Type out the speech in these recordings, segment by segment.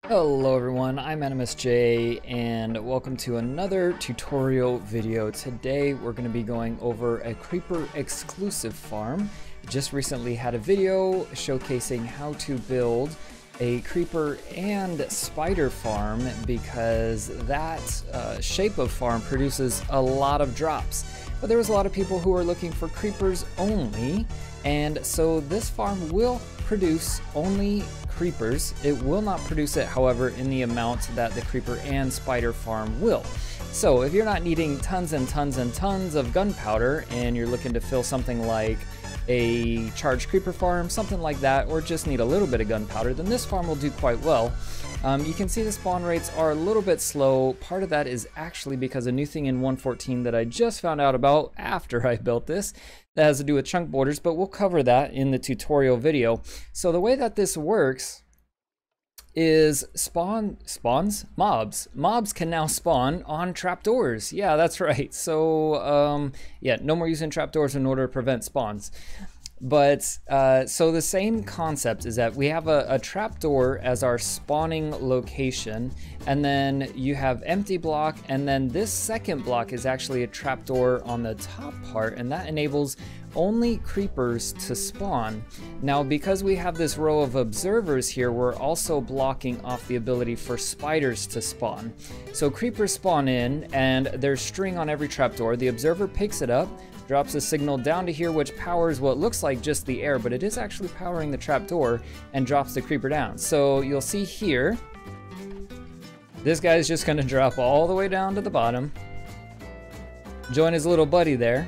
Hello everyone, I'm AnimusJ and welcome to another tutorial video. Today we're going to be going over a creeper exclusive farm. Just recently had a video showcasing how to build a creeper and spider farm because that shape of farm produces a lot of drops. But there was a lot of people who are looking for creepers only, and so this farm will produce only creepers. It will not produce it, however, in the amount that the creeper and spider farm will. So if you're not needing tons and tons and tons of gunpowder and you're looking to fill something like a charged creeper farm, something like that, or just need a little bit of gunpowder, then this farm will do quite well. You can see the spawn rates are a little bit slow. Part of that is actually because a new thing in 1.14 that I just found out about after I built this that has to do with chunk borders, but we'll cover that in the tutorial video. So the way that this works is mobs can now spawn on trapdoors. Yeah, that's right. So yeah, no more using trapdoors in order to prevent spawns. But so the same concept is that we have a trapdoor as our spawning location, and then you have empty block, and then this second block is actually a trapdoor on the top part, and that enables only creepers to spawn. Now, because we have this row of observers here, we're also blocking off the ability for spiders to spawn. So creepers spawn in, and there's string on every trapdoor. The observer picks it up, drops a signal down to here, which powers what looks like just the air, but it is actually powering the trapdoor, and drops the creeper down. So you'll see here, this guy's just gonna drop all the way down to the bottom, join his little buddy there,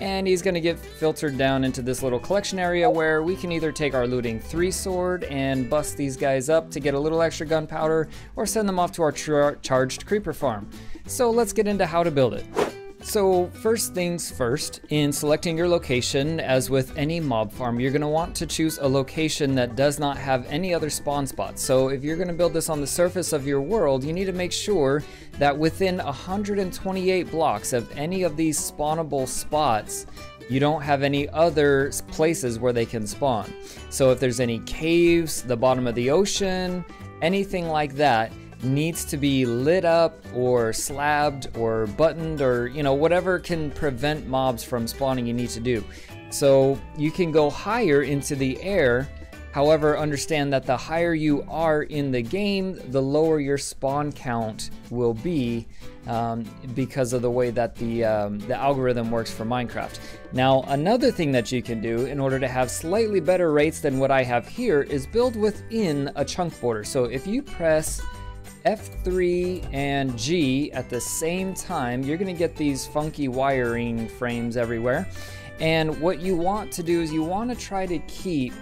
and he's gonna get filtered down into this little collection area where we can either take our looting 3 sword and bust these guys up to get a little extra gunpowder, or send them off to our charged creeper farm. So let's get into how to build it. So first things first, in selecting your location, as with any mob farm, you're going to want to choose a location that does not have any other spawn spots. So if you're going to build this on the surface of your world, you need to make sure that within 128 blocks of any of these spawnable spots, you don't have any other places where they can spawn. So if there's any caves, the bottom of the ocean, anything like that, needs to be lit up or slabbed or buttoned, or whatever can prevent mobs from spawning, you need to do. So you can go higher into the air. However, understand that the higher you are in the game, the lower your spawn count will be, because of the way that the algorithm works for Minecraft. Now, another thing that you can do in order to have slightly better rates than what I have here is build within a chunk border. So if you press F3 and G at the same time, you're gonna get these funky wiring frames everywhere. And what you want to do is you want to try to keep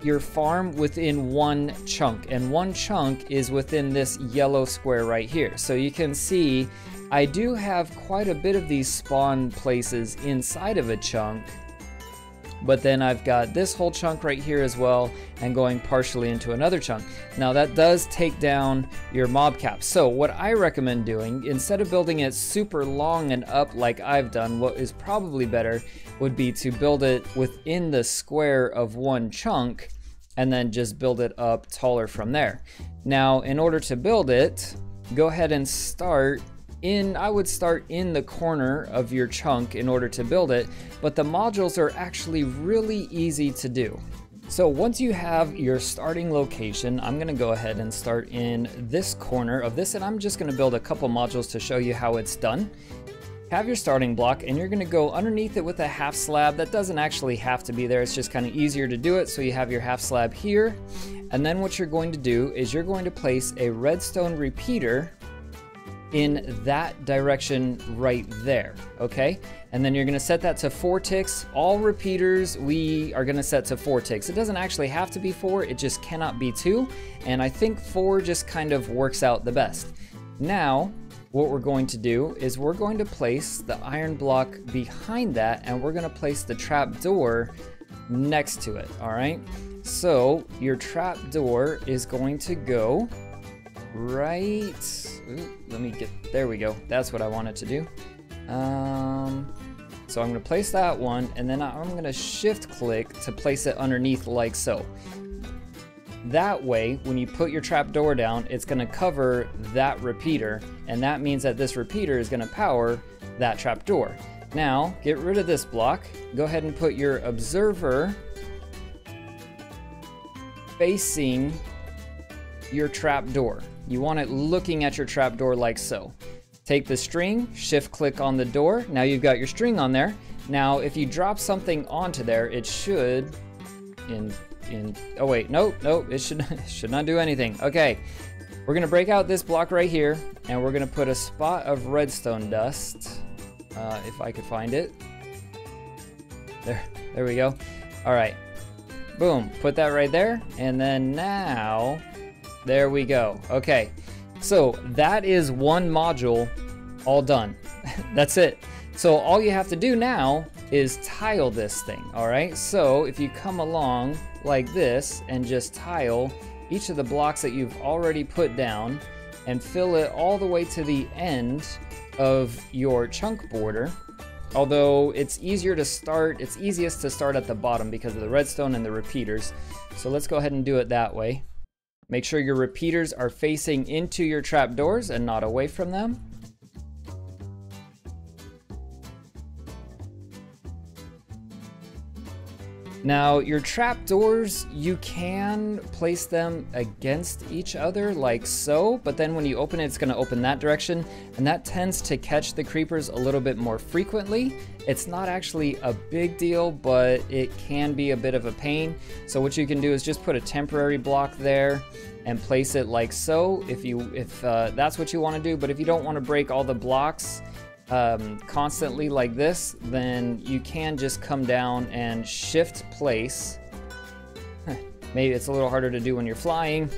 your farm within one chunk, and one chunk is within this yellow square right here. So you can see I do have quite a bit of these spawn places inside of a chunk, but then I've got this whole chunk right here as well, and going partially into another chunk. Now that does take down your mob cap. So what I recommend doing, instead of building it super long and up like I've done, what is probably better would be to build it within the square of one chunk, and then just build it up taller from there. Now, in order to build it, go ahead and I would start in the corner of your chunk in order to build it, but the modules are actually really easy to do. So once you have your starting location, I'm gonna go ahead and start in this corner of this, and I'm just gonna build a couple modules to show you how it's done. Have your starting block, and you're gonna go underneath it with a half slab. That doesn't actually have to be there, it's just kind of easier to do it. So you have your half slab here, and then what you're going to do is you're going to place a redstone repeater in that direction right there, okay? And then you're gonna set that to 4 ticks. All repeaters we are gonna set to 4 ticks. It doesn't actually have to be 4, it just cannot be 2. And I think 4 just kind of works out the best. Now, what we're going to do is we're going to place the iron block behind that, and we're gonna place the trap door next to it, all right? So your trap door is going to go right, there we go. That's what I wanted to do. So I'm gonna place that one, and then I'm gonna shift click to place it underneath like so. That way, when you put your trapdoor down, it's gonna cover that repeater, and that means that this repeater is gonna power that trapdoor. Now, get rid of this block. Go ahead and put your observer facing your trapdoor. You want it looking at your trapdoor like so. Take the string, shift click on the door. Now you've got your string on there. Now, if you drop something onto there, it should, oh wait, nope, it should not do anything. Okay, we're gonna break out this block right here, and we're gonna put a spot of redstone dust, if I could find it. There we go. All right, boom, put that right there, and then now, there we go. Okay, so that is one module all done. That's it. So all you have to do now is tile this thing, all right? So if you come along like this and just tile each of the blocks that you've already put down and fill it all the way to the end of your chunk border, although it's easiest to start at the bottom because of the redstone and the repeaters. So let's go ahead and do it that way. Make sure your repeaters are facing into your trapdoors and not away from them. Now, your trapdoors, you can place them against each other like so, but then when you open it, it's gonna open that direction, and that tends to catch the creepers a little bit more frequently. It's not actually a big deal, but it can be a bit of a pain. So what you can do is just put a temporary block there and place it like so, if that's what you wanna do. But if you don't wanna break all the blocks constantly like this, then you can just come down and shift place. Maybe it's a little harder to do when you're flying.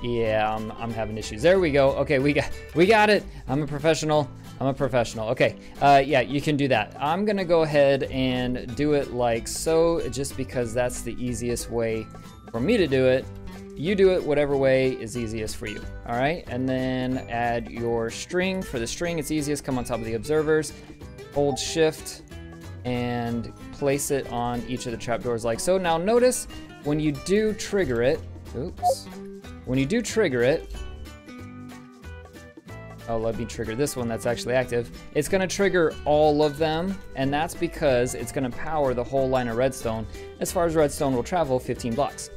Yeah, I'm having issues. There we go. Okay, we got it. I'm a professional. Okay, yeah, you can do that. I'm gonna go ahead and do it like so, just because that's the easiest way for me to do it. You do it whatever way is easiest for you, all right? And then add your string. For the string, it's easiest, come on top of the observers, hold shift, and place it on each of the trapdoors like so. Now notice, when you do trigger it, when you do trigger it, oh, let me trigger this one that's actually active. It's gonna trigger all of them, and that's because it's gonna power the whole line of redstone. As far as redstone will travel, 15 blocks.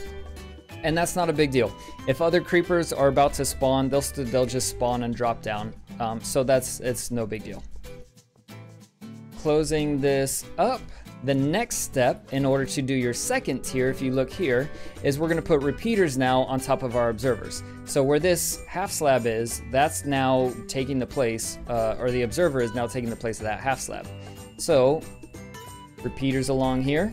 And that's not a big deal. If other creepers are about to spawn, they'll just spawn and drop down. So it's no big deal. Closing this up, the next step in order to do your second tier, if you look here, is we're gonna put repeaters now on top of our observers. So where this half slab is, that's now taking the place, or the observer is now taking the place of that half slab. So repeaters along here.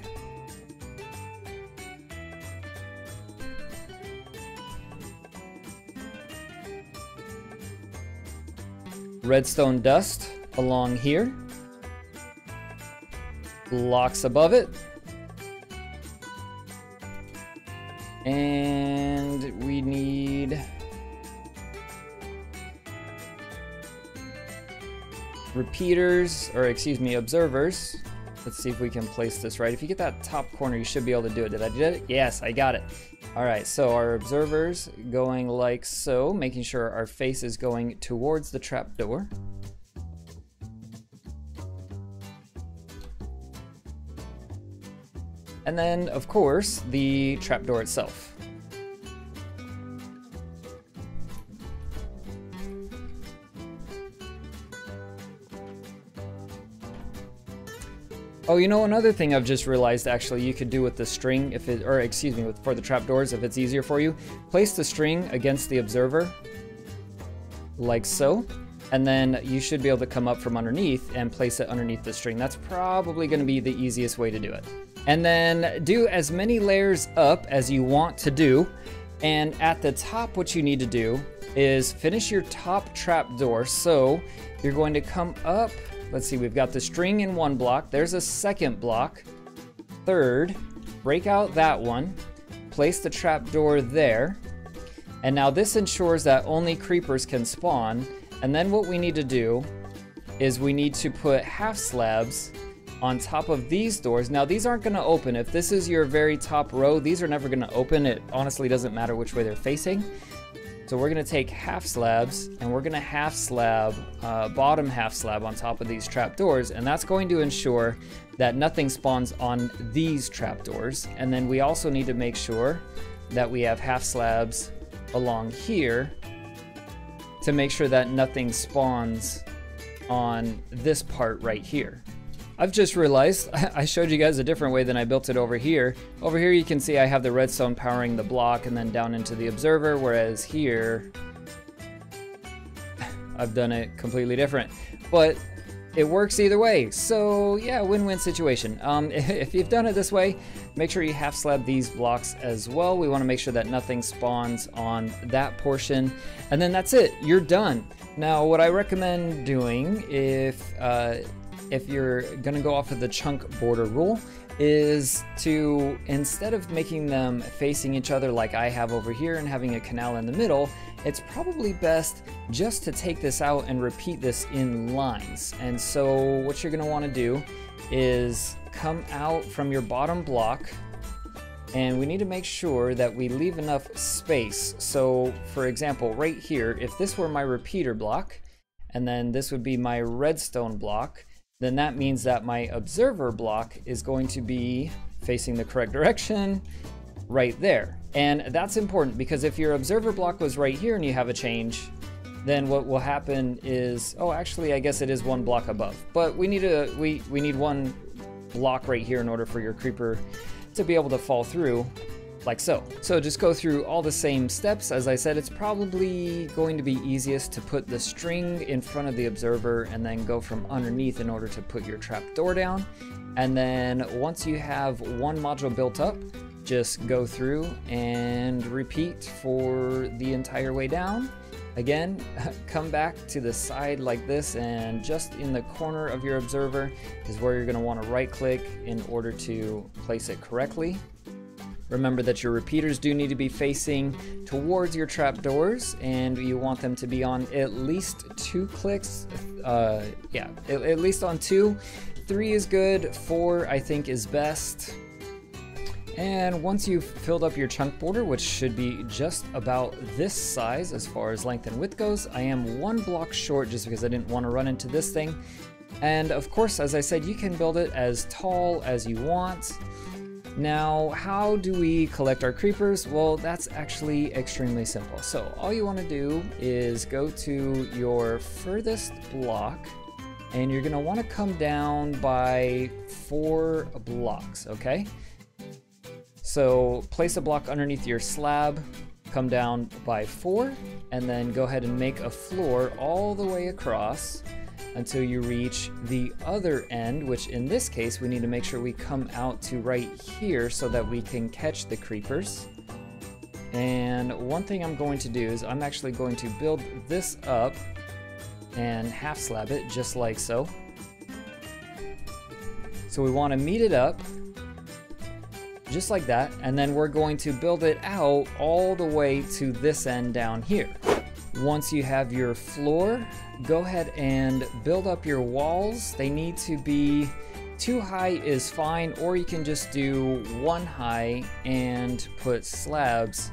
Redstone dust along here, blocks above it, and we need repeaters, or excuse me, observers. Let's see if we can place this right. If you get that top corner, you should be able to do it. Did I do it? Yes, I got it. All right, so our observers going like so, making sure our face is going towards the trapdoor. And then, of course, the trapdoor itself. Oh, you know, another thing I've just realized actually you could do with the string, for the trapdoors, if it's easier for you, place the string against the observer, like so, and then you should be able to come up from underneath and place it underneath the string. That's probably gonna be the easiest way to do it. And then do as many layers up as you want to do, and at the top what you need to do is finish your top trapdoor. So you're going to come up. Let's see, we've got the string in one block. There's a second block. Third, break out that one, place the trapdoor there. And now this ensures that only creepers can spawn. And then what we need to do is we need to put half slabs on top of these doors. Now these aren't gonna open. If this is your very top row, these are never gonna open. It honestly doesn't matter which way they're facing. So we're gonna take half slabs and we're gonna half slab, bottom half slab on top of these trapdoors, and that's going to ensure that nothing spawns on these trapdoors. And then we also need to make sure that we have half slabs along here to make sure that nothing spawns on this part right here. I've just realized I showed you guys a different way than I built it over here. Over here you can see I have the redstone powering the block and then down into the observer, whereas here I've done it completely different. But it works either way, so yeah, win-win situation. If you've done it this way, make sure you half slab these blocks as well. We want to make sure that nothing spawns on that portion, and then that's it, you're done. Now what I recommend doing if you're gonna go off of the chunk border rule is to, instead of making them facing each other like I have over here and having a canal in the middle, it's probably best just to take this out and repeat this in lines. And so what you're gonna wanna do is come out from your bottom block, and we need to make sure that we leave enough space. So for example, right here, if this were my repeater block, and then this would be my redstone block, then that means that my observer block is going to be facing the correct direction right there. And that's important because if your observer block was right here and you have a change, then what will happen is, oh, actually, I guess it is one block above, but we need one block right here in order for your creeper to be able to fall through like so. So just go through all the same steps. As I said, it's probably going to be easiest to put the string in front of the observer and then go from underneath in order to put your trap door down. And then once you have one module built up, just go through and repeat for the entire way down. Again, come back to the side like this, and just in the corner of your observer is where you're going to want to right click in order to place it correctly. Remember that your repeaters do need to be facing towards your trapdoors, and you want them to be on at least 2 clicks. Yeah, at least on 2. 3 is good, 4 I think is best. And once you've filled up your chunk border, which should be just about this size as far as length and width goes, I am 1 block short just because I didn't want to run into this thing. And of course, as I said, you can build it as tall as you want. Now, how do we collect our creepers? Well, that's actually extremely simple. So all you want to do is go to your furthest block, and you're going to want to come down by 4 blocks, okay? So place a block underneath your slab, come down by 4, and then go ahead and make a floor all the way across until you reach the other end, which in this case we need to make sure we come out to right here so that we can catch the creepers. And one thing I'm going to do is I'm actually going to build this up and half slab it just like so. So we want to meet it up just like that, and then we're going to build it out all the way to this end down here. Once you have your floor, go ahead and build up your walls. They need to be 2 high is fine, or you can just do 1 high and put slabs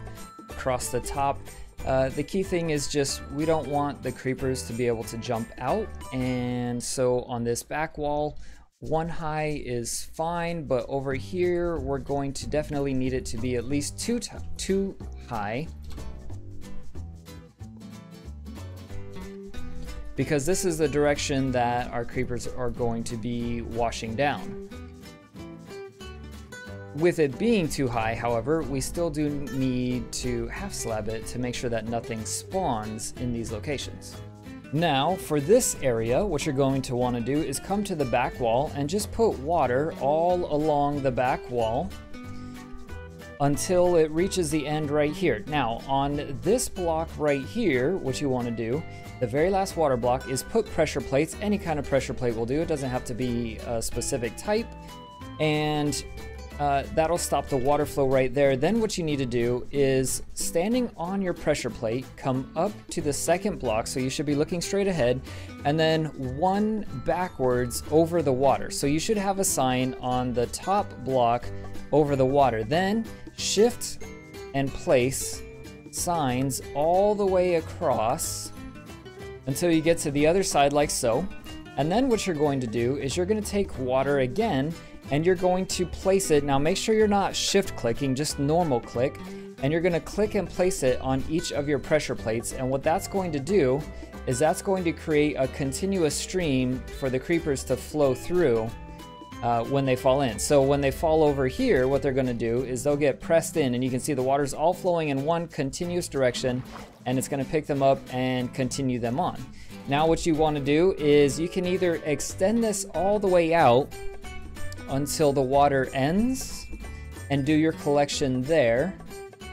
across the top. The key thing is just we don't want the creepers to be able to jump out, and so on this back wall, 1 high is fine, but over here we're going to definitely need it to be at least 2 high, because this is the direction that our creepers are going to be washing down. With it being too high, however, we still do need to half slab it to make sure that nothing spawns in these locations. Now, for this area, what you're going to want to do is come to the back wall and just put water all along the back wall until it reaches the end right here. Now, on this block right here, what you want to do, the very last water block, is put pressure plates. Any kind of pressure plate will do. It doesn't have to be a specific type. And that'll stop the water flow right there. Then what you need to do is, standing on your pressure plate, come up to the second block, so you should be looking straight ahead, and then one backwards over the water. So you should have a sign on the top block over the water. Then shift and place signs all the way across until you get to the other side like so. And then what you're going to do is you're going to take water again and you're going to place it. Now make sure you're not shift clicking, just normal click. And you're going to click and place it on each of your pressure plates. And what that's going to do is that's going to create a continuous stream for the creepers to flow through when they fall in. So when they fall over here, what they're going to do is they'll get pressed in, and you can see the water's all flowing in one continuous direction, and it's going to pick them up and continue them on. Now what you want to do is you can either extend this all the way out until the water ends and do your collection there.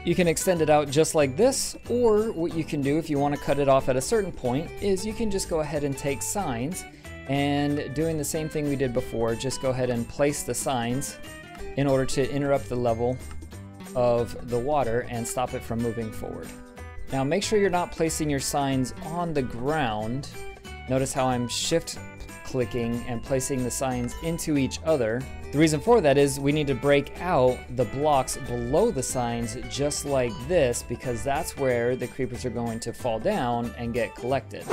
You can extend it out just like this, or what you can do if you want to cut it off at a certain point is you can just go ahead and take signs, and doing the same thing we did before, just go ahead and place the signs in order to interrupt the level of the water and stop it from moving forward. Now make sure you're not placing your signs on the ground. Notice how I'm shift clicking and placing the signs into each other. The reason for that is we need to break out the blocks below the signs just like this, because that's where the creepers are going to fall down and get collected.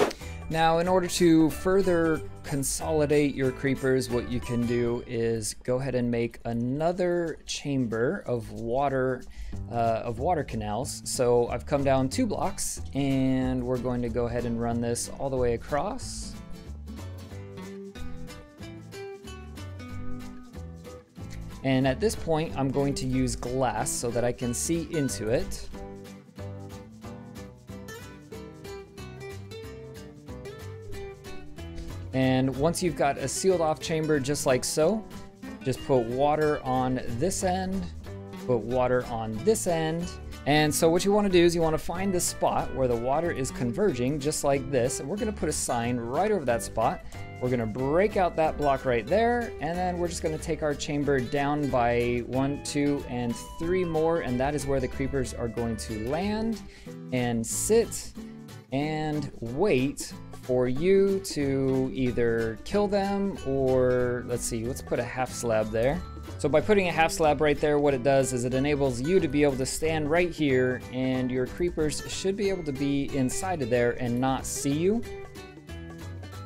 Now in order to further consolidate your creepers, what you can do is go ahead and make another chamber of water canals. So I've come down 2 blocks and we're going to go ahead and run this all the way across. And at this point, I'm going to use glass so that I can see into it. And once you've got a sealed off chamber just like so, just put water on this end, put water on this end. And so what you want to do is you want to find the spot where the water is converging just like this. And we're going to put a sign right over that spot. We're going to break out that block right there, and then we're just going to take our chamber down by 1, 2, and 3 more, and that is where the creepers are going to land and sit and wait for you to either kill them or, let's see, let's put a half slab there. So by putting a half slab right there, what it does is it enables you to be able to stand right here, and your creepers should be able to be inside of there and not see you.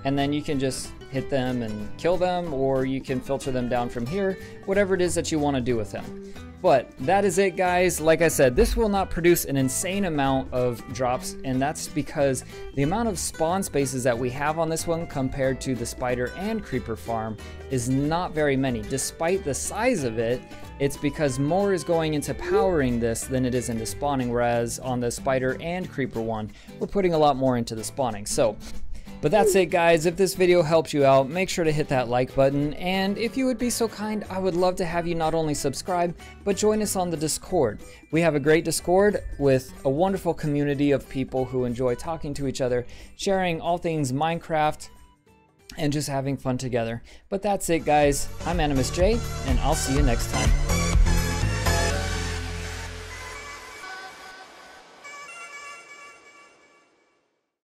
And then you can just hit them and kill them, or you can filter them down from here, whatever it is that you want to do with them. But that is it, guys. Like I said, this will not produce an insane amount of drops, and that's because the amount of spawn spaces that we have on this one compared to the spider and creeper farm is not very many. Despite the size of it, it's because more is going into powering this than it is into spawning, whereas on the spider and creeper one, we're putting a lot more into the spawning. But that's it, guys. If this video helped you out, make sure to hit that like button, and if you would be so kind, I would love to have you not only subscribe, but join us on the Discord. We have a great Discord with a wonderful community of people who enjoy talking to each other, sharing all things Minecraft, and just having fun together. But that's it, guys. I'm AnimusJ, and I'll see you next time.